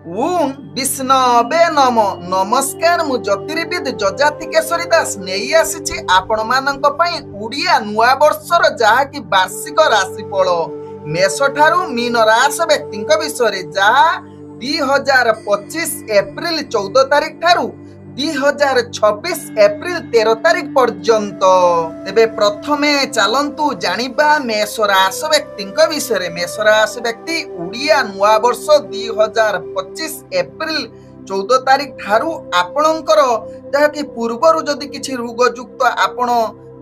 ओं विष्णवे नम नमस्कार मु ज्योतिर्विद जजाति केशरी दास नहीं आसी आपण मानक पई उड़िया नुआ वर्षर जहाँकि वार्षिक राशिफल मेष ठारू मीन राशि व्यक्ति विषय जहाँ 2025 एप्रिल 14 तारिख ठारू 2026 एप्रिल 13 तारिख पर्यंत। तेबे प्रथमे चलंतु जानिबा मेष राशि व्यक्ति विषय। मेष राशि व्यक्ति उड़िया नुआ वर्ष 2025 एप्रिल 14 तारिख ठारू आपणकर जहाँकि पूर्वर जदि किछि रोगयुक्त आपण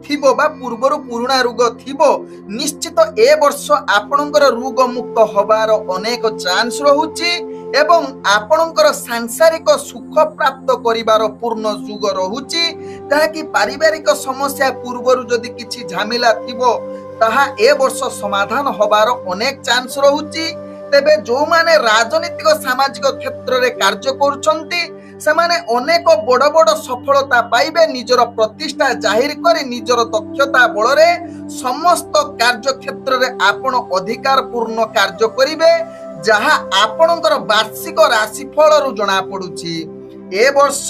थिबो बा पूर्वर पुराणा रोग थिबो निश्चित ए वर्ष आपणकर रोग मुक्त होबार अनेक चांस रहुछि एवं आपणकर सांसारिक सुख प्राप्त करिवार पूर्ण जुग रहुछि जहाँकि पारिवारिक समस्या पूर्वर जदि किछि झमेला थिबो ताहा ए वर्ष समाधान होबार अनेक चांस रहुछि। तेबे जो माने राजनीतिक सामाजिक क्षेत्र रे कार्य करूछंती सेमाने अनेक बड़ बड़ सफलता पाइबे निजर प्रतिष्ठा जाहिर करी निजर दक्षता बलरे समस्त कार्य क्षेत्र रे आपण अधिकार पूर्ण कार्य करिवे जहाँ आपणकर वार्षिक राशिफल रु जना पड़ुछि। ए वर्ष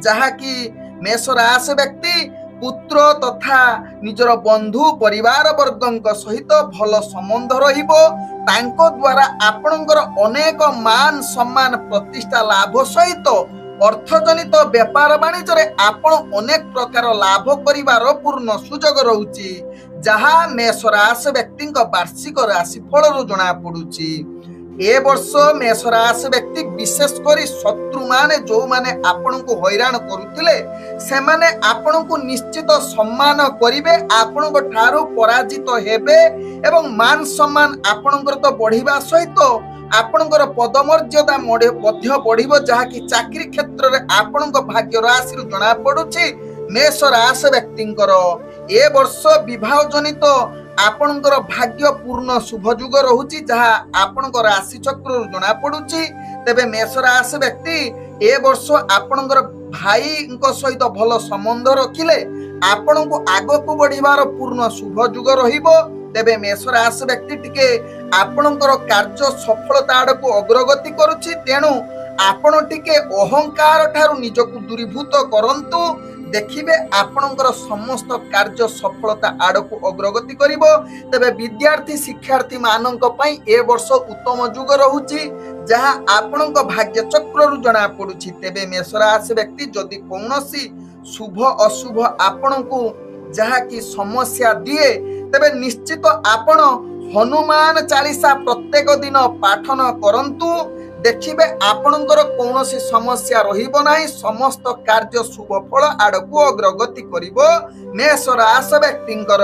जहाँ कि मेष राशि व्यक्ति पुत्र तथा निजर बंधु परिवार वर्गंक सहित भल संबंध रहिबो तांको द्वारा आपणकर अनेक मान सम्मान प्रतिष्ठा लाभ सहित अर्थजनित व्यापार वाणिज्य रे आपण अनेक प्रकार लाभ करिवार पूर्ण सुजोग रहुछि जहाँ मेष राशि व्यक्ति वार्षिक राशिफल रु जना पड़ुछि। ए वर्ष मेष राशि व्यक्ति विशेष करी शत्रु माने जो माने आपन को हैरान करुथिले से माने आपन को निश्चित सम्मान करिवे आपन को ठारू पराजित हेबे एवं मान सम्मान आपनकर तो बढ़िबा सहित आपनकर पदमर्यादा मध्य बढ़िबो जहा कि चाकरी क्षेत्र रे आपनक भाग्य राशि रु जना पडुछि। मेष राशि व्यक्तिंकर ए वर्ष विवाह जनित आपणकर भाग्य पूर्ण शुभ जुग रहुछि जहाँ आपणकर राशि चक्र जना पड़ुछि। तेबे मेष राशि व्यक्ति ए वर्ष आपणकर भाई सहित भल संबंध रखिले आपण को आग को बढ़िबार पूर्ण शुभ जुग रहिबो। तेबे मेष राशि व्यक्ति टिके आपणकर कार्य सफलता आड़को अग्रगति करुछि तेणु आपण टिके अहंकार ठारू निजको दूरीभूत करंतु देखिबे आपणकर समस्त कार्य सफलता आड़को अग्रगति करिबो। तेबे विद्यार्थी शिक्षार्थी मानक पई ए वर्ष उत्तम जुग रहुछि जहाँ आपणक भाग्य चक्र रु जना पड़ुछि। तेबे मेष राशि व्यक्ति जदि कौनसी शुभ अशुभ आपणको जहाँ की समस्या दिए तेबे निश्चित आपण हनुमान चालीसा प्रत्येक दिन पाठन करंतु देखिबे आपणकर कौनसी समस्या रहिबो नाही समस्त कार्य शुभ फल आड़को अग्रगति करिबो मेष राशि व्यक्तिंकर।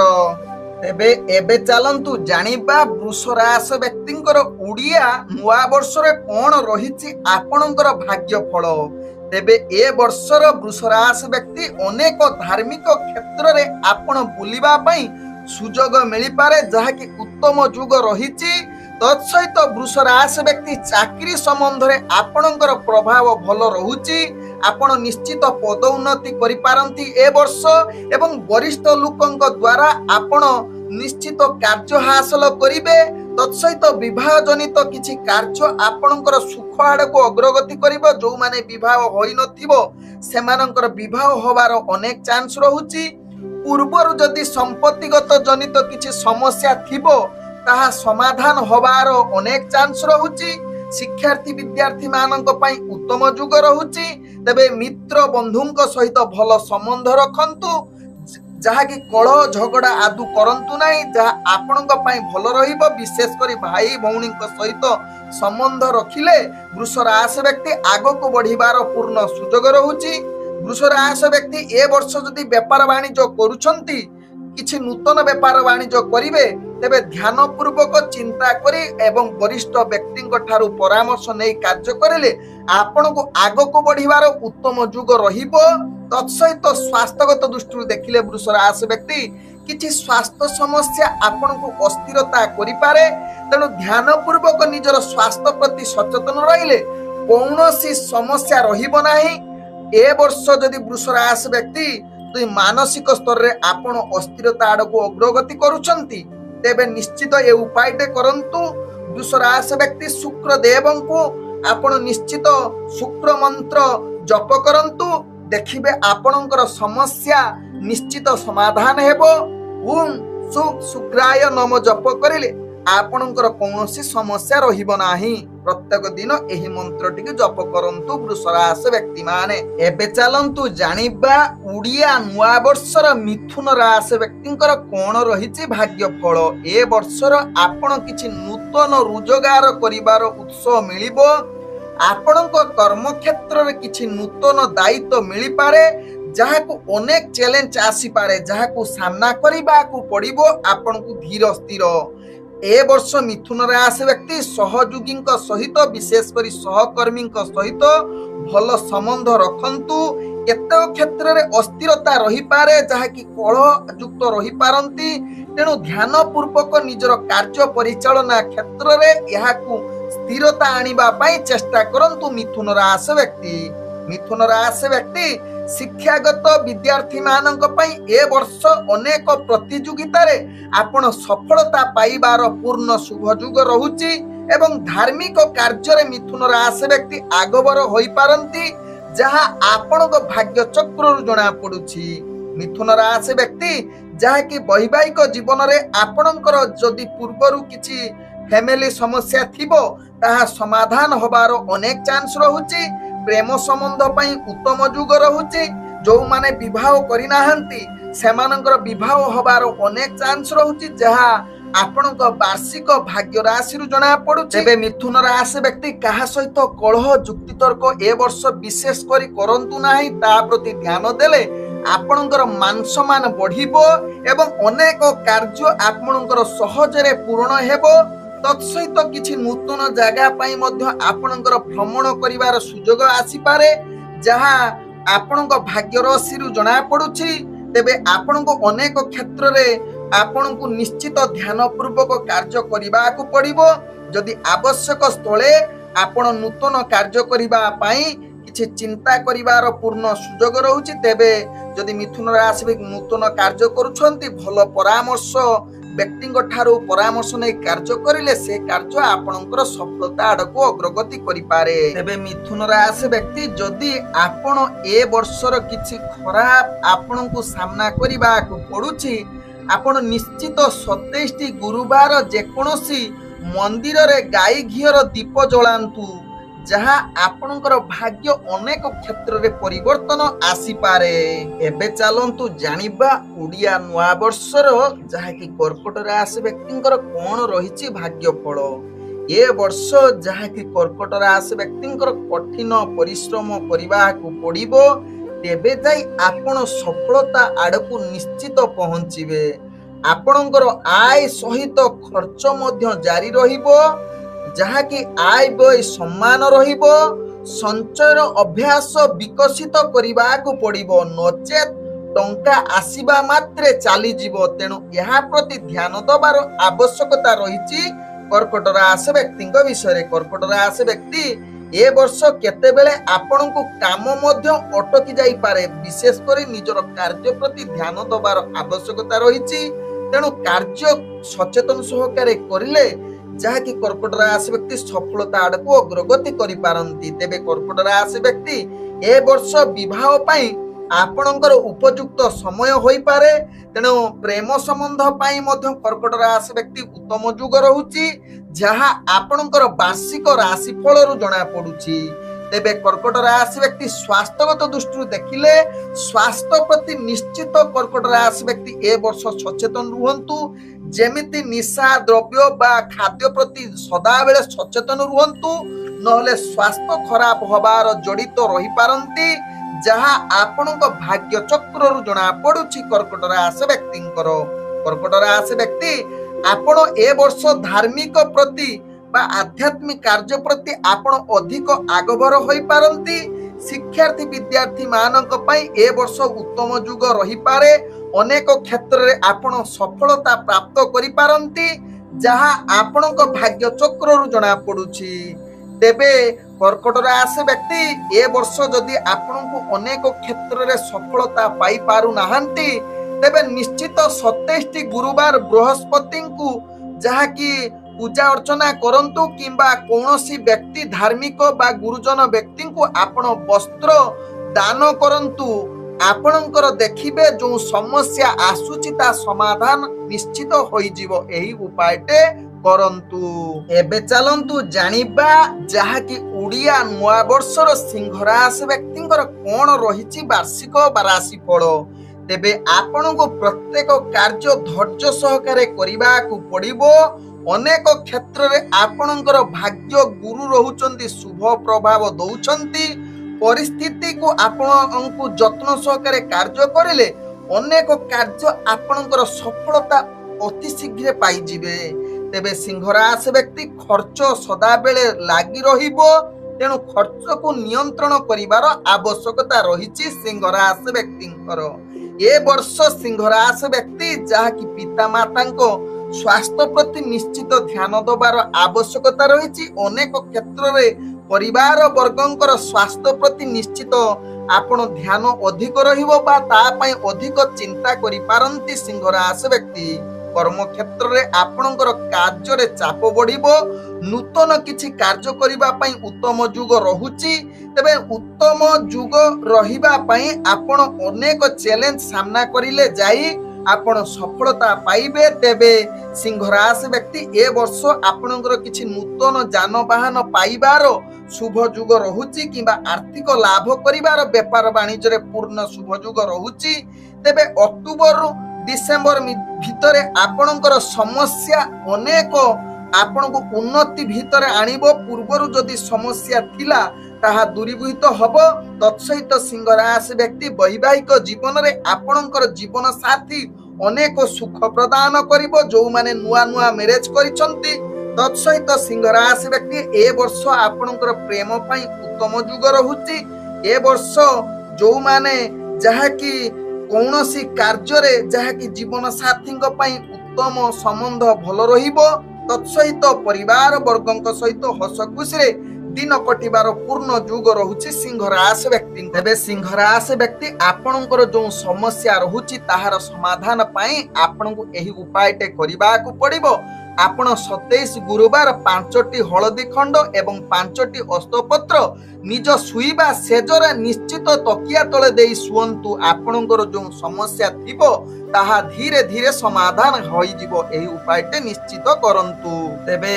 तेबे एबे चलंतु जानिबा वृष राशि व्यक्तिंकर उड़िया नुआ वर्ष रे कोन रहिछि आपणकर भाग्य फल। तेबे ए वर्षर वृष राशि व्यक्ति अनेक धार्मिक क्षेत्र रे आपण बुलिबा पई सुजोग मिली पारे जहा कि उत्तम जुग रहिछि। तत्सहित वृष राशि व्यक्ति चाकरी संबंध रे आपणकर प्रभाव भल रहुछि आपण निश्चित पदोन्नति करि पारंती ए वर्ष एवं वरिष्ठ लोकंक द्वारा आपण निश्चित कार्य हासिल करिवे। तत्सहित विवाह जनित किछि कार्य आपणकर सुख आड़को अग्रगति करिवो जो माने विवाह होई नथिबो सेमानकर विवाह होबार अनेक चांस रहुछि। पूर्वर जदि संपत्तिगत जनित किछि समस्या थिबो ताहा समाधान होबार अनेक चांस रहुछि। शिक्षार्थी विद्यार्थी मानक पई उत्तम जुग रहुछि। तबे मित्र बंधुंक सहित भल संबंध रखंतु जहा कि कलह झगड़ा आदु करंतु नाही जहा आपणक पई भल रहिबो। विशेष करी भाई भौणीक सहित संबंध रखिले वृष राशि व्यक्ति आगको बढ़िबार पूर्ण सुजोग रहुछि। वृष राशि व्यक्ति ए वर्ष जदि व्यापार वाणिज्य करूछंती किछि नूतन व्यापार वाणिज्य करिवे तेबे ध्यान पूर्वक चिंता करी एवं वरिष्ठ व्यक्तिंक ठारू परामर्श नै कार्य करिले आपण को आगको बढ़िबार उत्तम जुग रहिबो। तत्सहित स्वास्थ्यगत दृष्टि देखिले वृष राशि व्यक्ति किछि स्वास्थ्य समस्या आपण को अस्थिरता करि पारे तेणु ध्यान पूर्वक निजर स्वास्थ्य प्रति सचेतन रहिले कौनसी समस्या रहिबो नाही। ए वर्ष जदि वृष राशि व्यक्ति मानसिक स्तर रे आपण अस्थिरता आड़को अग्रगति करूछंती तेबे निश्चित ए उपायटे करंतु। वृष राशि व्यक्ति शुक्र देवंको आपण निश्चित शुक्र मंत्र जप करंतु देखिबे आपणकर समस्या निश्चित समाधान हेबो। ओम शुक्राय नम जप करिले आपणकर कौनसी समस्या रहिबो नाही। प्रत्येक दिन एही मंत्रटी जप करंतु वृष राशि व्यक्ति माने। एबे चलंतु जानिबा उड़िया नुआ वर्षर मिथुन राशि व्यक्तिंकर कोन रहिछि भाग्य फल। ए वर्षर आपण किछि नूतन रोजगार करिवार उत्सव मिलिबो। आपणक कर्म क्षेत्र रे किछि नूतन दायित्व मिली पारे जहाकू अनेक चैलेंज आसी पारे जहाकू सामना करिबा को पड़िबो आपनकू धीर स्थिर। ए वर्ष मिथुन राशि व्यक्ति सहयोगी सहित विशेष करी सहकर्मी सहित भल संबंध रखंतु। केतेक क्षेत्र रे अस्थिरता रही पारे जहाकि कलह युक्त रही पारंती तेणु ध्यान पूर्वक निजर कार्य परिचालना क्षेत्र रे याकू स्थिरता आनिबा पई चेष्टा करंतु। मिथुन राशि व्यक्ति मिथुन राशि व्यक्ति शिक्षागत विद्यार्थी मानक पई ए वर्ष अनेक प्रतियोगिता रे आपण सफलता पाइबार पूर्ण शुभ जुग रहुची एवं धार्मिक कार्य रे मिथुन राशि व्यक्ति आगबर होई पारंती जहा आपणक भाग्य चक्र रु जणा पडुची। मिथुन राशि व्यक्ति जहा कि वैवाहिक जीवन रे आपणकर जदि पूर्वरु किछि फैमिली समस्या थिबो ताहा समाधान होबार अनेक चांस रहुची। प्रेम संबंध पई उत्तम जुग रहुची। जो माने विवाह करि नाहंती सेमानकर विवाह होबार अनेक चांस रहुची जहा आपणक वार्षिक भाग्य राशि रु जणा पडुची। एबे मिथुन राशि व्यक्ति काहा सहित कलह जुक्ति तर्क ए वर्ष विशेष करी करंतु नाही। ता प्रति ध्यान देले आपणकर मान सम्मान बढ़िबो एवं अनेक कार्य आपणकर सहजरे पूर्ण हेबो। तत्सहित किछि नूतन जगह पई मध्य आपणकर भ्रमण करिवार सुजोग आसी पारे जहा आपणक भाग्य राशि रु जणा पडुची। तेबे आपणको अनेक क्षेत्र रे आपणको निश्चित ध्यान पूर्वक कार्य करिबा को पड़िबो। जदि आवश्यक स्थले आपण नूतन कार्य करिबा पई किछि चिंता करिवार पूर्ण सुजोग रहुची। तेबे जदि मिथुन राशि नूतन कार्य करूछंती भल परामर्श व्यक्ति ठारू परामर्श नहीं कार्य करिले से कार्य आपणकर सफलता आड़क अग्रगति करि पारे। तेबे मिथुन राशि व्यक्ति जदि आपण ए वर्षर किछि खराब आपणको सामना करिबा को पडुछि आपण निश्चित 27 गुरुवार जेकोसी मंदिर रे गाई घियर दीप जलांतु जहा आपणकर भाग्य अनेक क्षेत्र रे परिवर्तन आसी पारे। एबे चलंतु जानिबा उड़िया नुआ वर्षर जहा कि कर्कट राशि व्यक्तिंकर कोन रहिछि भाग्य फल। ए वर्ष जहा कि कर्कट राशि व्यक्तिंकर कठिन परिश्रम करिबा को पड़िबो तेबे जाई आपण सफलता आड़कू निश्चित पहुंचीबे। आपणकर आय सहित खर्च मध्य जारी रहिबो जहा कि आय व्यय सम्मान रहिबो। संचयर अभ्यास विकसित करिबा को पड़िबो नचेत टंका आसीबा मात्रे चली जीवो। तेणु यहा प्रति ध्यान दबार आवश्यकता रहिछि कर्कट राशि व्यक्ति विषय। कर्कट राशि व्यक्ति ए वर्ष केतेबेले आपणको काम मध्य अटकी जाई पारे विशेष करी निजर कार्य प्रति ध्यान दबार आवश्यकता रहिछि। तेणु कार्य सचेतन सहकारे करिले जहा कि कर्कट राशि व्यक्ति सफलता आड़क अग्रगति करि पारंती। तेबे कर्कट राशि व्यक्ति ए वर्ष विवाह पई आपणकर उपयुक्त समय होई पारे। तेणु प्रेम संबंध पई मध्य कर्कट राशि व्यक्ति उत्तम जुग रहुची जहा आपणकर वार्षिक राशि फल रु जणा पडुची। तेबे कर्कट राशि व्यक्ति स्वास्थ्यगत दृष्टि देखिले स्वास्थ्य प्रति निश्चित कर्कट राशि व्यक्ति ए वर्ष सचेतन रुहंतु। जेमिति निशा द्रव्य बा खाद्य प्रति सदा बेले सचेतन रुहंतु नहले स्वास्थ्य खराब होबार जड़ित रही पारंती जहा आपणक भाग्य चक्र रु जणा पडुची कर्कट राशि व्यक्तिंकर। कर्कट राशि व्यक्ति आपण ए वर्ष धार्मिक प्रति बा आध्यात्मिक कार्य प्रति आपण अधिक आगभर होई पारंती। शिक्षार्थी विद्यार्थी मानक पई ए वर्ष उत्तम जुग रही पारे। अनेक क्षेत्र रे आपण सफलता प्राप्त करि पारंती जहा आपणक भाग्य चक्र रु जणा पडुची। तेबे कर्कट राशि व्यक्ति ए वर्ष जदि आपणको अनेक क्षेत्र रे सफलता पाई पारु नाहंती तेबे निश्चित 27 गुरुवार बृहस्पति को जहा कि पूजा अर्चना करंतु किंबा कौनसी व्यक्ति धार्मिक बा गुरुजन व्यक्ति को आपण वस्त्र दान करंतु आपणकर देखिबे जो समस्या आसुची ता समाधान निश्चित होई जीवो। एही उपायटे करंतु। एबे चलंतु जानिबा जहा कि उड़िया नुआ वर्षर सिंह राशि व्यक्तिंकर कोन रहिची वार्षिक बा राशिफल। तेबे आपनको प्रत्येक कार्य धैर्य सहकारे करिबा को पड़िबो। अनेक क्षेत्र रे आपणकर भाग्य गुरु रहुचंती शुभ प्रभाव दउचंती। परिस्थिति को आपनको जत्न सहकारे कार्य करिले अनेक कार्य आपणकर सफलता अति शीघ्र पाई जिवे। तेबे सिंह राशि व्यक्ति खर्च सदा बेले लागी रहिबो। तेणु खर्च को नियंत्रण करिवार आवश्यकता रहिछि सिंह राशि व्यक्तिंकर। ए वर्ष सिंह राशि व्यक्ति जहा कि पिता मातांको स्वास्थ्य प्रति निश्चित ध्यान दबार आवश्यकता रहिछि। अनेक क्षेत्र रे परिवार वर्गंकर स्वास्थ्य प्रति निश्चित आपण ध्यान अधिक रहिबो बा ता पई अधिक चिंता करि पारंती सिंह राशि व्यक्ति। कर्म क्षेत्र रे आपणकर कार्य रे चाप बढ़िबो। नूतन किछि कार्य करिबा पई उत्तम युग रहुछि। तबे उत्तम युग रहिबा पई आपण अनेक चैलेंज सामना करिले जाई आपण सफलता पाइबे। तेबे सिंह राशि व्यक्ति ए वर्ष आपणकर किछि नूतन जानवाहन पाइबार शुभ युग रहुछि किंबा आर्थिक लाभ करिबार व्यापार वाणिज्य रे पूर्ण शुभ युग रहुछि। तेबे अक्टोबर डिसेंबर भितरे आपणकर समस्या अनेक आपणको उन्नति भितरे आनिबो। पूर्वरु जदि समस्या थिला ताहा दूरीभूत हबो। तत्सहित सिंह राशि व्यक्ति वैवाहिक जीवन रे आपणकर जीवन साथी अनेक सुख प्रदान करिबो। जो माने नुआ नुआ मैरिज करिसंती तत्सहित सिंह राशि व्यक्ति ए वर्ष आपणकर प्रेम पई उत्तम युग रहुछि। ए वर्ष जो माने जहा कि कौनसी कार्य रे जहा कि जीवन साथी पई उत्तम संबंध भल रहिबो। तत्सहित परिवार वर्गंक सहित हस खुशी रे दिन कटिबार पूर्ण युग रहुछि सिंह राशि व्यक्ति। तेबे सिंह राशि व्यक्ति आपणकर जो समस्या रहुछि ताहार समाधान पाई आपणको एही उपायटे करिबा को पड़िबो। आपण 27 गुरुवार 5टी हळदी खंड एवं 5टी अस्तपत्र निज सुईबा सेजरे निश्चित तकिया तळे देई सुअंतु। आपणकर जो समस्या थिबो ताहा धीरे धीरे समाधान होई जिवो। एही उपायटे निश्चित करंतु। तेबे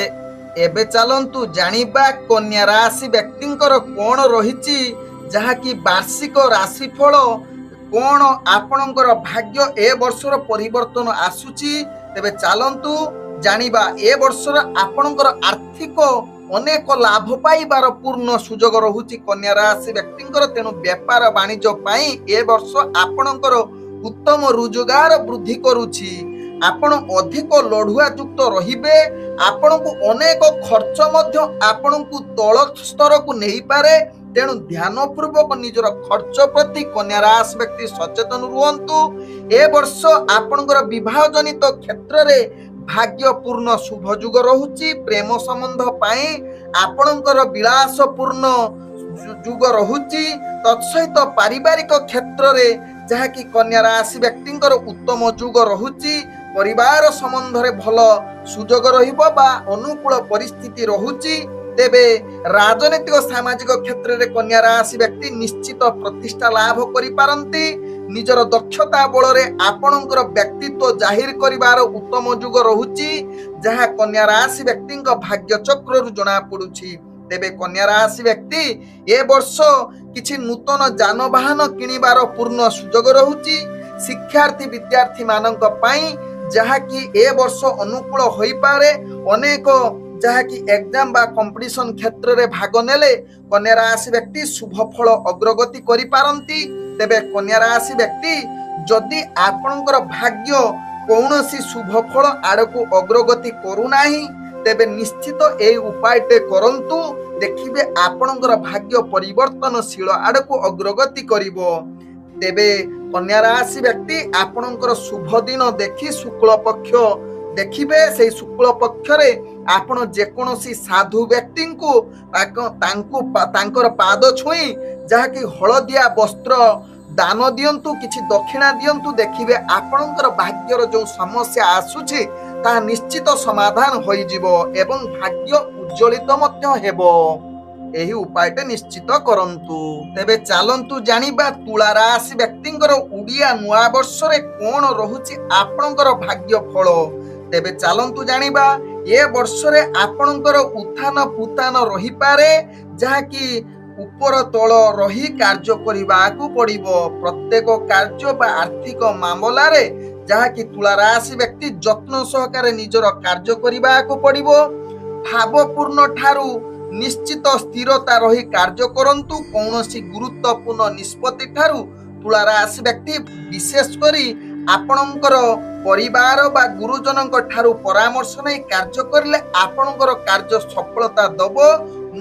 एबे चलंतु जानिबा कन्या राशि व्यक्तिंकर कोन रहिछि जहा कि वार्षिक राशिफल कोन आपणकर भाग्य ए वर्षर परिवर्तन आसुछि। तेबे चलंतु जानिबा ए वर्षर आपणकर आर्थिक अनेक लाभ पाइबार पूर्ण सुजोग रहुछि कन्या राशि व्यक्तिंकर। तेणु व्यापार वाणिज्य पाई ए वर्ष आपणकर उत्तम रोजगार वृद्धि करुछि। आपण अधिक लढुआ युक्त रहिबे। आपणको अनेक खर्च मध्य आपणको तळ स्तर को नहीं पारे। तेणु ध्यान पूर्वक निजर खर्च प्रति कन्या राशि व्यक्ति सचेतन रुहंतु। ए वर्ष आपणकर विवाह जनित क्षेत्र रे भाग्य पूर्ण शुभ युग रहुछि। प्रेम संबंध पाई आपणकर विलास पूर्ण युग रहुछि। तत्सहित पारिवारिक क्षेत्र रे जहा कि कन्या राशि व्यक्तिंकर उत्तम युग रहुछि। परिवार संबंध रे भल सुजोग रहिबो बा अनुकूल परिस्थिति रहुछि। तेबे राजनीतिक सामाजिक क्षेत्र रे कन्या राशि व्यक्ति निश्चित प्रतिष्ठा लाभ करि पारंती। निजर दक्षता बल रे आपणकर व्यक्तित्व जाहिर करिवार उत्तम युग रहुछि जहा कन्या राशि व्यक्तिंक भाग्य चक्र रु जणा पडुछि। तेबे कन्या राशि व्यक्ति ए वर्ष किछि नूतन जानवाहन किनिबार पूर्ण सुजोग रहुछि। शिक्षार्थी विद्यार्थी मानक पई जहा कि ए वर्ष अनुकूल होई पारे। अनेक जहा कि एग्जाम बा कंपटीशन क्षेत्र रे भाग नेले कन्या राशि व्यक्ति शुभ फल अग्रगति करि पारंती। तेबे कन्या राशि व्यक्ति जदि आपणकर भाग्य कौनसी शुभ फल आड़कू अग्रगति करू नाही तेबे निश्चित ए उपायटे करंतु। देखिबे आपणकर भाग्य परिवर्तनशील आड़कू अग्रगति करिवो। तेबे कन्या राशि व्यक्ति आपणकर शुभ दिन देखि शुक्ल पक्ष देखिबे। से शुक्ल पक्ष रे आपण जेकोसी साधु व्यक्ति को तांकर पाद छुई जहा कि हलदिया वस्त्र दान दियंतु किछि दक्षिणा दियंतु। देखिबे आपणकर भाग्यर जो समस्या आसुछि ତାହା ନିଶ୍ଚିତ ସମାଧାନ ହୋଇଯିବ ଏବଂ ଭାଗ୍ୟ ଉଜ୍ଜଳିତ ମଧ୍ୟ ହେବ। ଏହି ଉପାୟଟି ନିଶ୍ଚିତ କରନ୍ତୁ। ତେବେ ଚାଲନ୍ତୁ ଜାଣିବା ତୁଳା ରାଶି ବ୍ୟକ୍ତିଙ୍କର ଓଡ଼ିଆ ନୂଆ ବର୍ଷରେ କଣ ରହୁଛି ଆପଣଙ୍କର ଭାଗ୍ୟ ଫଳ। ତେବେ ଚାଲନ୍ତୁ ଜାଣିବା ଏ ବର୍ଷରେ ଆପଣଙ୍କର ଉତ୍ଥାନ ପତନ ରହିପାରେ, ଯାହାକି ଉପର ତଳ ରହି କାର୍ଯ୍ୟ କରିବାକୁ ପଡ଼ିବ। ପ୍ରତ୍ୟେକ କାର୍ଯ୍ୟ ବା ଆର୍ଥିକ ମାମଲାରେ ଯାହାକି ତୁଳା ରାଶି ବ୍ୟକ୍ତି ଯତ୍ନ ସହକାରେ ନିଜର କାର୍ଯ୍ୟ କରିବାକୁ ପଡ଼ିବ। ଭାବପୂର୍ଣ୍ଣ ଠାରୁ ନିଶ୍ଚିତ ସ୍ଥିରତା ରହି କାର୍ଯ୍ୟ କରନ୍ତୁ। କୌଣସି ଗୁରୁତ୍ୱପୂର୍ଣ୍ଣ ନିଷ୍ପତ୍ତି ଠାରୁ ତୁଳା ରାଶି ବ୍ୟକ୍ତି ବିଶେଷ କରି ଆପଣଙ୍କର ପରିବାର ବା ଗୁରୁଜନଙ୍କ ଠାରୁ ପରାମର୍ଶ ନେଇ କାର୍ଯ୍ୟ କରିଲେ ଆପଣଙ୍କର କାର୍ଯ୍ୟ ସଫଳତା ଦେବ।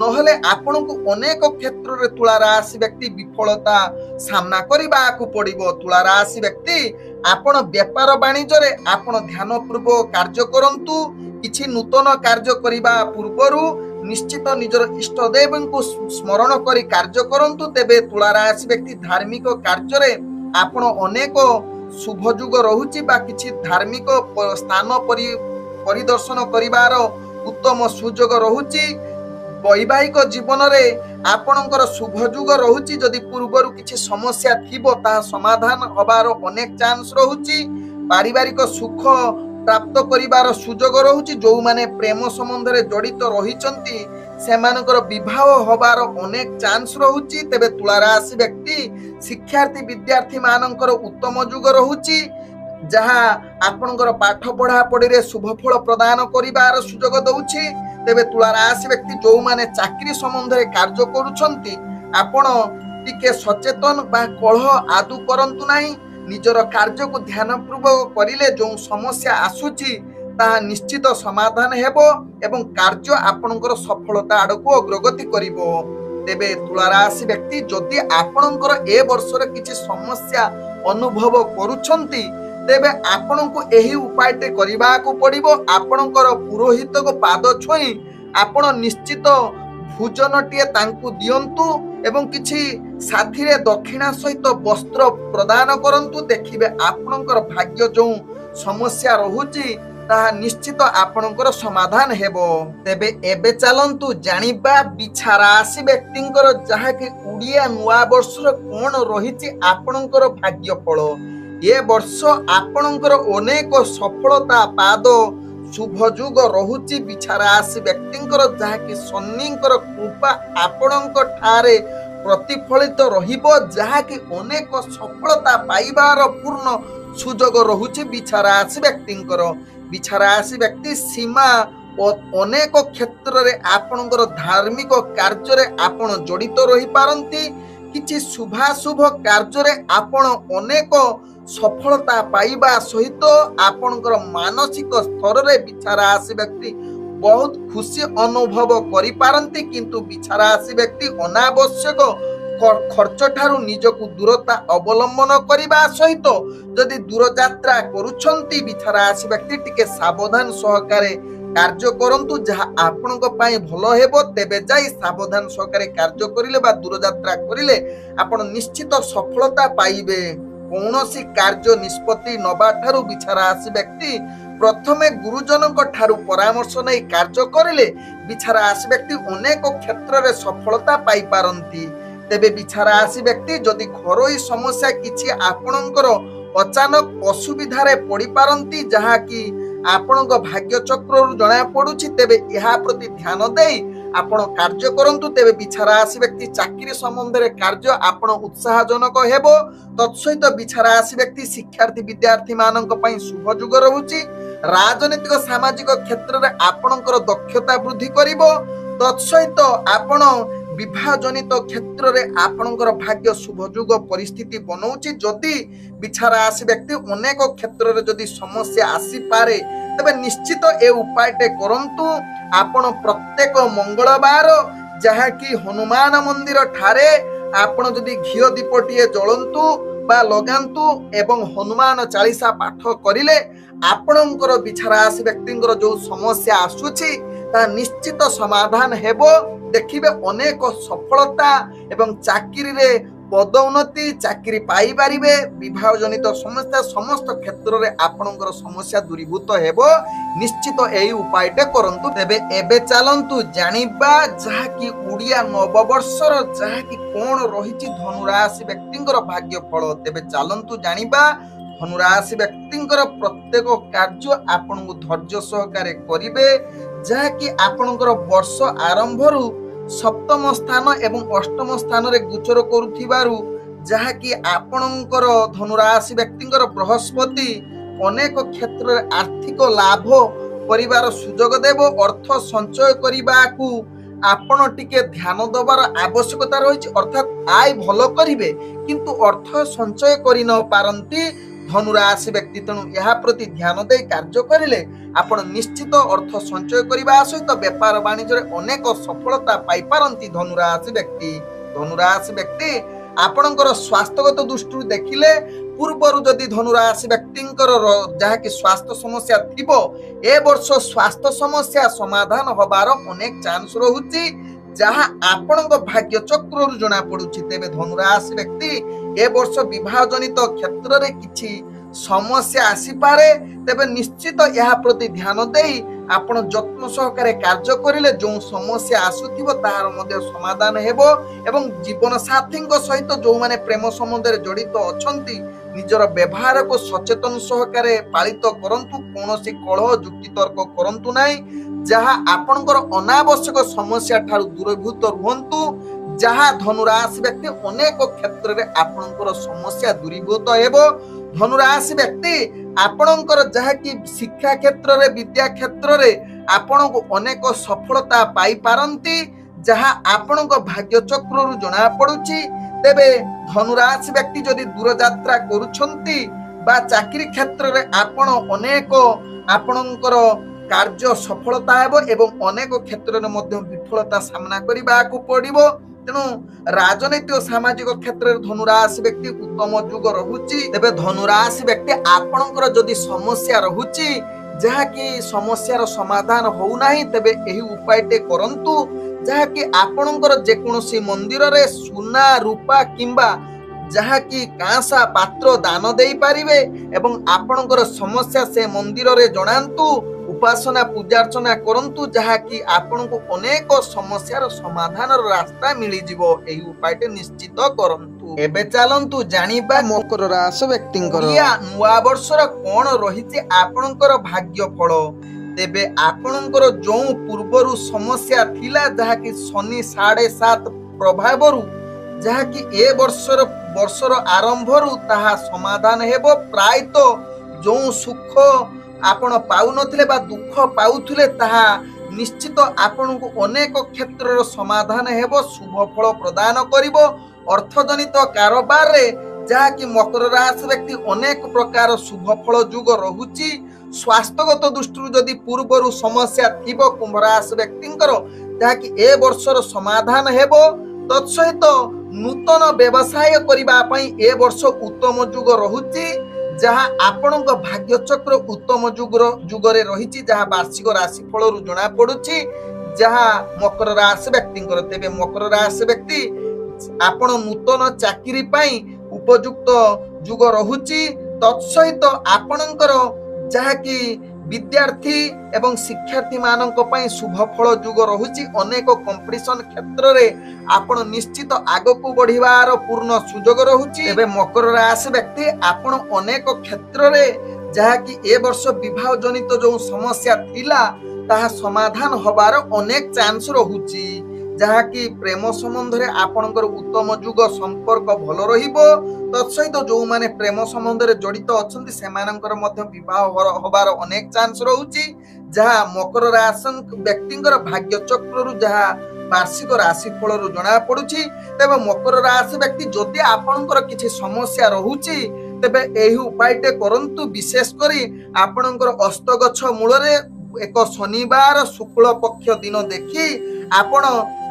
ନହେଲେ ଆପଣଙ୍କୁ ଅନେକ କ୍ଷେତ୍ରରେ ତୁଳା ରାଶି ବ୍ୟକ୍ତି ବିଫଳତା ସାମ୍ନା କରିବାକୁ ପଡ଼ିବ। ତୁଳା ରାଶି ବ୍ୟକ୍ତି ଆପଣ ବେପାର ବାଣିଜ୍ୟରେ ଆପଣ ଧ୍ୟାନପୂର୍ବକ କାର୍ଯ୍ୟ କରନ୍ତୁ। କିଛି ନୂତନ କାର୍ଯ୍ୟ କରିବା ପୂର୍ବରୁ ନିଶ୍ଚିତ ନିଜର ଇଷ୍ଟଦେବଙ୍କୁ ସ୍ମରଣ କରି କାର୍ଯ୍ୟ କରନ୍ତୁ। ତେବେ ତୁଳା ରାଶି ବ୍ୟକ୍ତି ଧାର୍ମିକ କାର୍ଯ୍ୟରେ ଆପଣ ଅନେକ ଶୁଭ ଯୁଗ ରହୁଛି ବା କିଛି ଧାର୍ମିକ ସ୍ଥାନ ପରିଦର୍ଶନ କରିବାର ଉତ୍ତମ ସୁଯୋଗ ରହୁଛି। ବୈବାହିକ ଜୀବନରେ ଆପଣଙ୍କର ଶୁଭ ଯୁଗ ରହୁଛି। ଯଦି ପୂର୍ବରୁ କିଛି ସମସ୍ୟା ଥିବ ତାହା ସମାଧାନ ହେବାର ଅନେକ ଚାନ୍ସ ରହୁଛି। ପାରିବାରିକ ସୁଖ ପ୍ରାପ୍ତ କରିବାର ସୁଯୋଗ ରହୁଛି। ଯେଉଁମାନେ ପ୍ରେମ ସମ୍ବନ୍ଧରେ ଜଡ଼ିତ ରହିଛନ୍ତି ସେମାନଙ୍କର ବିବାହ ହେବାର ଅନେକ ଚାନ୍ସ ରହୁଛି। ତେବେ ତୁଳା ରାଶି ବ୍ୟକ୍ତି ଶିକ୍ଷାର୍ଥୀ ବିଦ୍ୟାର୍ଥୀ ମାନଙ୍କର ଉତ୍ତମ ଯୁଗ ରହୁଛି, ଯାହା ଆପଣଙ୍କର ପାଠ ପଢ଼ାପଢ଼ିରେ ଶୁଭ ଫଳ ପ୍ରଦାନ କରିବାର ସୁଯୋଗ ଦେଉଛି। ତେବେ ତୁଳା ରାଶି ବ୍ୟକ୍ତି ଯେଉଁମାନେ ଚାକିରି ସମ୍ବନ୍ଧରେ କାର୍ଯ୍ୟ କରୁଛନ୍ତି ଆପଣ ଟିକେ ସଚେତନ ବା କଳହ ଆଦୌ କରନ୍ତୁ ନାହିଁ। ନିଜର କାର୍ଯ୍ୟକୁ ଧ୍ୟାନପୂର୍ବକ କରିଲେ ଯେଉଁ ସମସ୍ୟା ଆସୁଛି ତାହା ନିଶ୍ଚିତ ସମାଧାନ ହେବ ଏବଂ କାର୍ଯ୍ୟ ଆପଣଙ୍କର ସଫଳତା ଆଡ଼କୁ ଅଗ୍ରଗତି କରିବ। ତେବେ ତୁଳା ରାଶି ବ୍ୟକ୍ତି ଯଦି ଆପଣଙ୍କର ଏ ବର୍ଷରେ କିଛି ସମସ୍ୟା ଅନୁଭବ କରୁଛନ୍ତି ତେବେ ଆପଣଙ୍କୁ ଏହି ଉପାୟଟି କରିବାକୁ ପଡ଼ିବ। ଆପଣଙ୍କର ପୁରୋହିତଙ୍କ ପାଦ ଛୁଇଁ ଆପଣ ନିଶ୍ଚିତ ଭୋଜନଟିଏ ତାଙ୍କୁ ଦିଅନ୍ତୁ ଏବଂ କିଛି ସାଥିରେ ଦକ୍ଷିଣା ସହିତ ବସ୍ତ୍ର ପ୍ରଦାନ କରନ୍ତୁ। ଦେଖିବେ ଆପଣଙ୍କର ଭାଗ୍ୟ ଯେଉଁ ସମସ୍ୟା ରହୁଛି ତାହା ନିଶ୍ଚିତ ଆପଣଙ୍କର ସମାଧାନ ହେବ। ତେବେ ଏବେ ଚାଲନ୍ତୁ ଜାଣିବା ବିଛା ରାଶି ବ୍ୟକ୍ତିଙ୍କର ଯାହାକି ଓଡ଼ିଆ ନୂଆ ବର୍ଷର କଣ ରହିଛି ଆପଣଙ୍କର ଭାଗ୍ୟ ଫଳ। ଏ ବର୍ଷ ଆପଣଙ୍କର ଅନେକ ସଫଳତା ପାଦ ଶୁଭ ଯୁଗ ରହୁଛି। ବିଛା ରାଶି ବ୍ୟକ୍ତିଙ୍କର ଯାହାକି ଶନିଙ୍କର କୃପା ଆପଣଙ୍କ ଠାରେ ପ୍ରତିଫଳିତ ରହିବ, ଯାହାକି ଅନେକ ସଫଳତା ପାଇବାର ପୂର୍ଣ୍ଣ ସୁଯୋଗ ରହୁଛି ବିଛା ରାଶି ବ୍ୟକ୍ତିଙ୍କର। ବିଛା ରାଶି ବ୍ୟକ୍ତି ସୀମା ଅନେକ କ୍ଷେତ୍ରରେ ଆପଣଙ୍କର ଧାର୍ମିକ କାର୍ଯ୍ୟରେ ଆପଣ ଜଡ଼ିତ ରହିପାରନ୍ତି। କିଛି ଶୁଭାଶୁଭ କାର୍ଯ୍ୟରେ ଆପଣ ଅନେକ ସଫଳତା ପାଇବା ସହିତ ଆପଣଙ୍କର ମାନସିକ ସ୍ତରରେ ବିଛା ରାଶି ବ୍ୟକ୍ତି ବହୁତ ଖୁସି ଅନୁଭବ କରିପାରନ୍ତି। କିନ୍ତୁ ବିଛା ରାଶି ବ୍ୟକ୍ତି ଅନାବଶ୍ୟକ ଖର୍ଚ୍ଚ ଠାରୁ ନିଜକୁ ଦୂରତା ଅବଲମ୍ବନ କରିବା ସହିତ ଯଦି ଦୂରଯାତ୍ରା କରୁଛନ୍ତି ବିଛା ରାଶି ବ୍ୟକ୍ତି ଟିକେ ସାବଧାନ ସହକାରେ କାର୍ଯ୍ୟ କରନ୍ତୁ, ଯାହା ଆପଣଙ୍କ ପାଇଁ ଭଲ ହେବ। ତେବେ ଯାଇ ସାବଧାନ ସହକାରେ କାର୍ଯ୍ୟ କରିଲେ ବା ଦୂରଯାତ୍ରା କରିଲେ ଆପଣ ନିଶ୍ଚିତ ସଫଳତା ପାଇବେ। କୌଣସି କାର୍ଯ୍ୟ ନିଷ୍ପତ୍ତି ନେବା ଠାରୁ ବିଛା ରାଶି ବ୍ୟକ୍ତି ପ୍ରଥମେ ଗୁରୁଜନଙ୍କ ଠାରୁ ପରାମର୍ଶ ନେଇ କାର୍ଯ୍ୟ କରିଲେ ବିଛା ରାଶି ବ୍ୟକ୍ତି ଅନେକ କ୍ଷେତ୍ରରେ ସଫଳତା ପାଇପାରନ୍ତି। ତେବେ ବିଛା ରାଶି ବ୍ୟକ୍ତି ଯଦି ଘରୋଇ ସମସ୍ୟା କିଛି ଆପଣଙ୍କର ଅଚାନକ ଅସୁବିଧାରେ ପଡ଼ିପାରନ୍ତି, ଯାହାକି ଆପଣଙ୍କ ଭାଗ୍ୟ ଚକ୍ରରୁ ଜଣା ପଡୁଛି, ତେବେ ଏହା ପ୍ରତି ଧ୍ୟାନ ଦେଇ ଆପଣ କାର୍ଯ୍ୟ କରନ୍ତୁ। ତେବେ ବିଛା ରାଶି ବ୍ୟକ୍ତି ଚାକିରି ସମ୍ବନ୍ଧରେ କାର୍ଯ୍ୟ ଆପଣ ଉତ୍ସାହଜନକ ହେବ। ତତ୍ସହିତ ବିଛା ରାଶି ବ୍ୟକ୍ତି ଶିକ୍ଷାର୍ଥୀ ବିଦ୍ୟାର୍ଥୀ ମାନଙ୍କ ପାଇଁ ଶୁଭ ଯୁଗ ରହୁଛି। ରାଜନୈତିକ ସାମାଜିକ କ୍ଷେତ୍ରରେ ଆପଣଙ୍କର ଦକ୍ଷତା ବୃଦ୍ଧି କରିବ। ତତ୍ସହିତ ଆପଣ ବିବାହ ଜନିତ କ୍ଷେତ୍ରରେ ଆପଣଙ୍କର ଭାଗ୍ୟ ଶୁଭ ଯୁଗ ପରିସ୍ଥିତି ବନଉଛି। ଯଦି ବିଛା ରାଶି ବ୍ୟକ୍ତି ଅନେକ କ୍ଷେତ୍ରରେ ଯଦି ସମସ୍ୟା ଆସିପାରେ ତେବେ ନିଶ୍ଚିତ ଏ ଉପାୟଟେ କରନ୍ତୁ। ଆପଣ ପ୍ରତ୍ୟେକ ମଙ୍ଗଳବାର ଯାହାକି ହନୁମାନ ମନ୍ଦିର ଠାରେ ଆପଣ ଯଦି ଘିଅ ଦୀପଟିଏ ଜଳନ୍ତୁ ବା ଲଗାନ୍ତୁ ଏବଂ ହନୁମାନ ଚାଳିଶା ପାଠ କରିଲେ ଆପଣଙ୍କର ବିଛା ରାଶି ବ୍ୟକ୍ତିଙ୍କର ଯୋଉ ସମସ୍ୟା ଆସୁଛି ତାହା ନିଶ୍ଚିତ ସମାଧାନ ହେବ। ଦେଖିବେ ଅନେକ ସଫଳତା ଏବଂ ଚାକିରିରେ पदोन्नति चाकरी पाई पारिबे विवाह जनित समस्या समस्त क्षेत्र में आपणकर समस्या दूरीभूत हेबो निश्चित एही उपायटे करंतु तेबे एबे चलंतु जानिबा जहाँकि उड़िया नववर्षर जहाँकि कोण रहिछि धनुराशि व्यक्तिंकर भाग्य फल तेबे चलंतु जानिबा धनुराशि व्यक्तिंकर प्रत्येक कार्य आपणको धैर्य सहकारे करिवे जहाँकि आपणकर वर्ष आरंभरू सप्तम स्थान एवं अष्टम स्थान रे गोचर करुथिबारु जहाँकि आपणकर धनुराशि व्यक्तिंकर बृहस्पति अनेक क्षेत्र रे आर्थिक लाभ परिवार सुजोग देव अर्थ संचय करबाकू आपण टिके ध्यान दबार आवश्यकता रही अर्थात आय भल करिवे किंतु अर्थ संचय करि न पारंती धनुराशि व्यक्ति तेणु यह प्रति ध्यान दे कार्य करिले आपण निश्चित अर्थ संचय करबा सहित व्यापार वाणिज्य अनेक सफलता पाई पारंती धनुराशि व्यक्ति आपणकर स्वास्थ्यगत दृष्टि देखिले पूर्वर जदि धनुराशि व्यक्तिंकर जहाँकि स्वास्थ्य समस्या थिबो ए वर्ष स्वास्थ्य समस्या समाधान होबार अनेक चांस रहुची जहाँ आपणक भाग्य चक्रु जना पड़ुछि तेबे धनुराशि व्यक्ति ए वर्ष विवाह जनित क्षेत्र रे किछि समस्या आसी पारे तेबे निश्चित यह प्रति ध्यान देई आपण जत्न सहकारे कार्य करिले जो समस्या आसुथिबो तार मध्ये समाधान हेबो एवं जीवन साथीଙ୍କ सहित जो माने प्रेम संबंध रे जड़ित अछंती निजर व्यवहार को सचेतन सहकारे पालित करंतु कोनोसी कलह जुक्ति तर्क करंतु नाही जहाँ आपणकर अनावश्यक समस्या ठारू दूरीभूत रुहंतु जहाँ धनुराशि व्यक्ति अनेक क्षेत्र रे आपणकर समस्या दूरीभूत हेबो धनुराशि व्यक्ति आपणकर जहाँ कि शिक्षा क्षेत्र रे विद्या क्षेत्र रे आपण को अनेक सफलता पाई पारंती जहाँ आपणक भाग्य चक्रु जना पड़ुछि तेबे धनुराशि व्यक्ति जदि दूर यात्रा करूछंती बा चाकरी क्षेत्र रे आपण अनेक आपणकर कार्य सफलता हेबो एवं अनेक क्षेत्र रे मध्य विफलता सामना करबाकू पड़िबो तेणु राजनीतिक और सामाजिक क्षेत्र में धनुराशि व्यक्ति उत्तम युग रहुची तेबे धनुराशि व्यक्ति आपणकर जदि समस्या रहुची जहाँ कि समस्यार समाधान हो नाही तेबे एही उपायटे करंतु जहाँ कि आपणकर जेकोसी मंदिर रे सुना रूपा किंबा जहाँ कि कांसा पात्र दान दे पारिबे एवं आपणकर समस्या से मंदिर रे जणांतु उपासना पूजा अर्चना करंतु जहाँ कि आपण को अनेक समस्यार समाधान रास्ता मिली जिवो एही उपायटे निश्चित करंतु एबे चलंतु जानिबा मकर राशि व्यक्तिंकर नुआ वर्षर कोन रहिछि आपणकर भाग्य फल तेबे आपणकर जो पूर्वरु समस्या थिला जहाँ कि शनि 7.5 प्रभावरु जहाँ कि ए वर्षर आरंभरु ताहा समाधान हेबो प्राय तो जो सुख आपण पाउ नथिले बा दुख पाउथिले ताहा निश्चित आपण को अनेक क्षेत्र समाधान हेबो शुभ फल प्रदान करिवो अर्थजनित कारोबार रे जहाँ कि मकर राशि व्यक्ति अनेक प्रकार शुभ फल युग रहुची स्वास्थ्यगत दृष्टि जदि पूर्वरु समस्या थिबो कुंभ राशि व्यक्तिंकर जहाँ कि ए वर्षर समाधान हेबो तत्सहित नूतन व्यवसाय करिबा पई ए वर्ष उत्तम युग रहुची जहाँ आपणक भाग्य चक्र उत्तम युगरे रही जहाँ वार्षिक राशि फल जना पड़ुछि जहाँ मकर राशि व्यक्ति तेबे मकर राशि व्यक्ति आपण नूतन चाकरी पाई उपयुक्त युग रहुछि तत्सहित आपणकर जहाँ कि विद्यार्थी एवं शिक्षार्थी मानक पई शुभ फल युग रहुछि अनेक कंपटीशन क्षेत्र रे आपण निश्चित आगकू बढ़िबार पूर्ण सुजोग रहुछि एबे मकर राशि व्यक्ति आपण अनेक क्षेत्र रे जहाँ कि ए वर्ष विवाह जनित जो समस्या थिला ताहा समाधान होबार अनेक चांस रहुछि जहाँ कि प्रेम संबंध रे आपणकर उत्तम युग संपर्क भल रहिबो तत्सहित जो माने प्रेम संबंध रे जड़ित अछंती सेमानकर मध्य विवाह होबार अनेक चांस रहुछि जहाँ मकर राशि व्यक्तिंकर भाग्य चक्रु जहाँ वार्षिक राशि फल जना पड़ुछि तेबे मकर राशि व्यक्ति जदि आपणकर किछि समस्या रहुछि तेबे एही उपायटे करंतु विशेष करी आपणकर अस्तगछ मूल रे एक शनिवार शुक्ल पक्ष दिन देखी आपण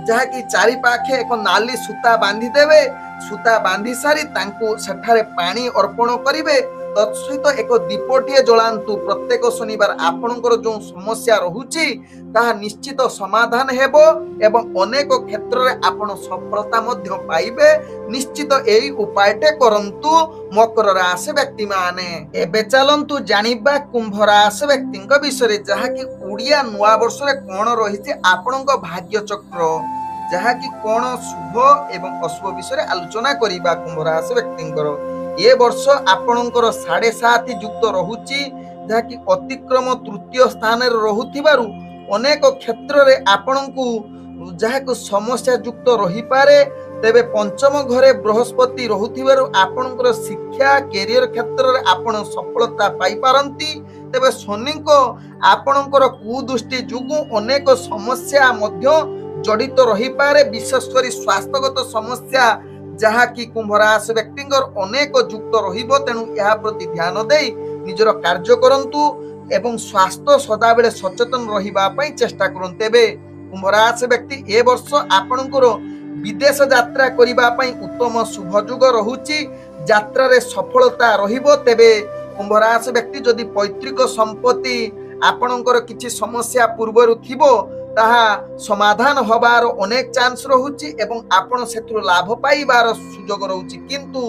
जहाँ कि चारि पाखे एक नाली सूता बांधी देवे सूता बांधी सारी तांको सेठारे पानी अर्पण करिवे तत्सहित एक दीपटीए जलांतु प्रत्येक शनिवार आपणकर जो समस्या रहुची ताहा निश्चित समाधान हेबो एवं अनेक क्षेत्र रे आपण सफलता मध्य पाइबे। निश्चित एई उपायटे करंतु मकर राशि व्यक्ति माने। एबे चलंतु जानिबा कुंभ राशि व्यक्तिंक विषय जहा कि उड़िया नुआ वर्ष रे कोन रहिछि आपणक भाग्य चक्र जहा कि कोन शुभ एवं अशुभ विषय आलोचना करिबा कुंभ राशि व्यक्तिंकर। ये वर्ष आपणकर 7.5 युक्त रहुची जहा कि अतिक्रम तृतीय स्थान रे रहुथिबारु अनेक क्षेत्र रे आपणकु जहा को समस्या युक्त रही पारे। तेबे पंचम घरे बृहस्पति रहुथिबारु आपणकर शिक्षा कैरियर क्षेत्र रे आपण सफलता पाई पारंती। तेबे शनि को आपणकर कुदृष्टि जुगु अनेक समस्या मध्य जड़ित रही पारे, विशेषकर स्वास्थ्यगत समस्या जहा कि कुंभ राशि व्यक्तिंकर अनेक युक्त रहिबो। तेणु या प्रति ध्यान देई निजर कार्य करंतु एवं स्वास्थ्य सदा बेले सचेतन रहिबा पई चेष्टा करंतु। तेबे कुंभ राशि व्यक्ति ए वर्ष आपणकर विदेश यात्रा करिबा पई उत्तम शुभ जुग रहुची, यात्रा रे सफलता रहिबो। तेबे कुंभ राशि व्यक्ति जदि पैतृक संपत्ति आपणकर किछि समस्या पूर्वरु थिबो ताहा समाधान होबार अनेक चांस रहुची एवं आपण सेथुर लाभ पाइबार सुयोग रहुची। किंतु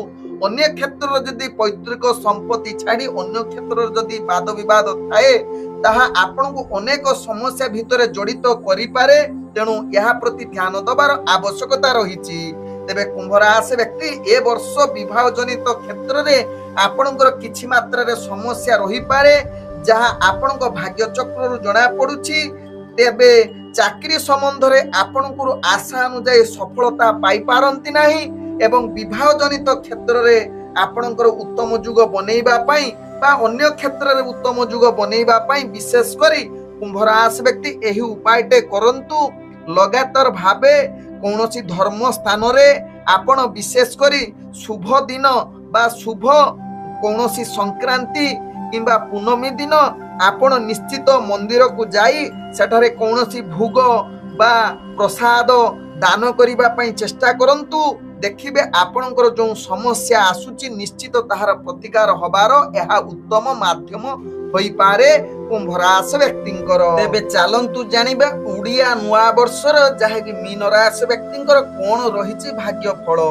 अन्य क्षेत्र जदि पैतृक संपत्ति छाड़ी अन्य क्षेत्र जदि वाद विवाद थाए ताहा आपण को अनेक समस्या भितर जड़ित करि पारे। तेणु यह प्रति ध्यान दबार आवश्यकता रहिची। तेबे कुंभ राशि व्यक्ति ए वर्ष विवाह जनित क्षेत्र रे आपणकर किछि मात्रा रे समस्या रही पारे जहा आपणक भाग्य चक्र रु जणा पडुची। तेबे चाकरी संबंध रे आपणकर आशा अनुसार सफलता पाई पारंती नाही एवं विवाह जनित क्षेत्र रे आपणकर उत्तम जुग बनेइबा पई बा अन्य क्षेत्र रे उत्तम जुग बनेइबा पई विशेष करी कुंभ राशि व्यक्ति एही उपायटे करंतु। लगातार भाबे कौनसी धर्म स्थान रे आपण विशेष करी शुभ दिन बा शुभ कौनसी संक्रांति किंबा पूर्णमी दिन आपण निश्चित मंदिर को जाई सेठारे कौनसी भोग बा प्रसाद दान करिबा पई चेष्टा करंतु। देखिबे आपणकर जो समस्या आसुची निश्चित ताहार प्रतिकार हबार एहा उत्तम माध्यम होई पारे कुंभ राशि व्यक्तिंकर। तेबे चालंतु जानिबा उड़िया नुआ वर्षर जहा कि मीन राशि व्यक्तिंकर कोन रहिची भाग्य फल।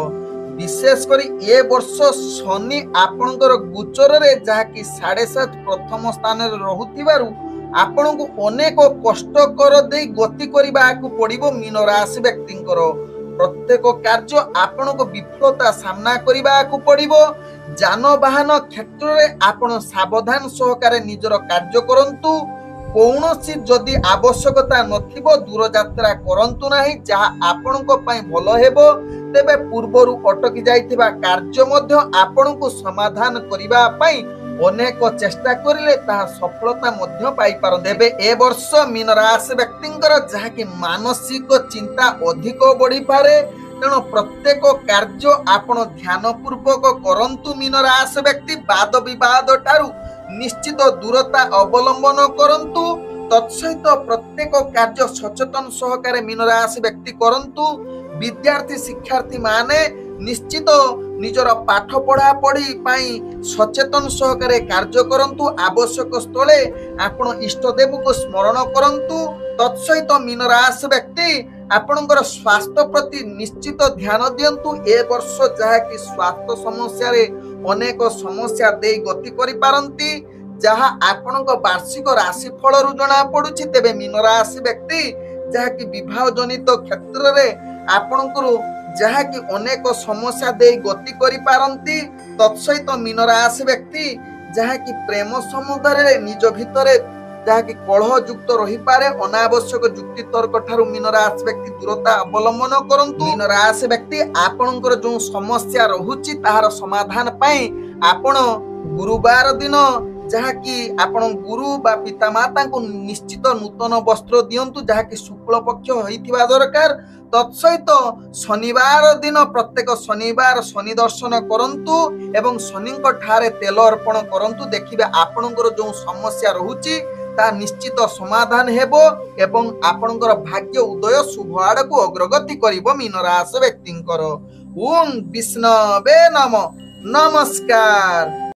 विशेष करी ए वर्ष शनि आपणकर गोचर रे जहा कि 7.5 प्रथम स्थान रे रहुथिबारु आपणको अनेक कष्टकर दे गति करिबा को पड़िबो। मीन राशि व्यक्तिंकर प्रत्येक कार्य आपणको विफलता सामना करिबा को पड़िबो। जानवाहन क्षेत्र रे आपण सावधान सहकारे निजर कार्य करंतु। कौनसी जदि आवश्यकता नथिबो दूर यात्रा करंतु नाही जहा आपणको पई भलो हेबो। तेबे पूर्वरु अटकी जाइथिबा कार्य मध्य आपणको समाधान करिबा पई अनेक चेष्टा करिले ताहा सफलता मध्य पाई पारन। तेबे ए वर्ष मीन राशि व्यक्तिंकर जहा कि मानसिक चिंता अधिक बढ़ी पारे। तेणु प्रत्येक कार्य आपण ध्यान पूर्वक करंतु। मीन राशि व्यक्ति वाद विवाद ठारू निश्चित दूरता अवलंबन करंतु। तत्सहित प्रत्येक कार्य सचेतन सहकारे मीन राशि व्यक्ति करंतु। विद्यार्थी शिक्षार्थी माने निश्चित निजर पाठ पढ़ा पढ़ी पाई सचेतन सहकारे कार्य करंतु। आवश्यक स्थले आपण इष्टदेव को स्मरण करंतु। तत्सहित मीन राशि व्यक्ति आपणकर स्वास्थ्य प्रति निश्चित ध्यान दियंतु। ए वर्ष जहा कि स्वास्थ्य समस्या रे अनेक समस्या दे गति करि पारंती जहा आपणक वार्षिक राशि फल रु जणा पडुछि। तेबे मीन राशि व्यक्ति जहा कि विवाह जनित क्षेत्र रे आपणकर जहा कि अनेक समस्या दे गति करि पारंती। तत्सहित मीन राशि व्यक्ति जहा कि प्रेम समुदाय रे निज भितरे जहा कि कलह युक्त रही पारे। अनावश्यक युक्ति तर्क ठारू मीन राशि व्यक्ति दूरता अवलंबन करंतु। मीन राशि व्यक्ति आपणकर जो समस्या रहुची ताहार समाधान पाई आपण गुरुवार दिन जहा कि आपण गुरु बा पिता माता को निश्चित नूतन वस्त्र दियंतु जहा कि शुक्ल पक्ष होइथिबा दरकार। तत्सहित शनिवार दिन प्रत्येक शनिवार शनि दर्शन करंतु एवं शनिक ठारे तेल अर्पण करंतु। देखिबे आपणकर जो समस्या रहुची ता निश्चित समाधान हेबो एवं आपणकर भाग्य उदय शुभ आड़ को अग्रगति करिबो मीन राशि व्यक्तिंकर। ओम विष्णवे नमः। नमस्कार।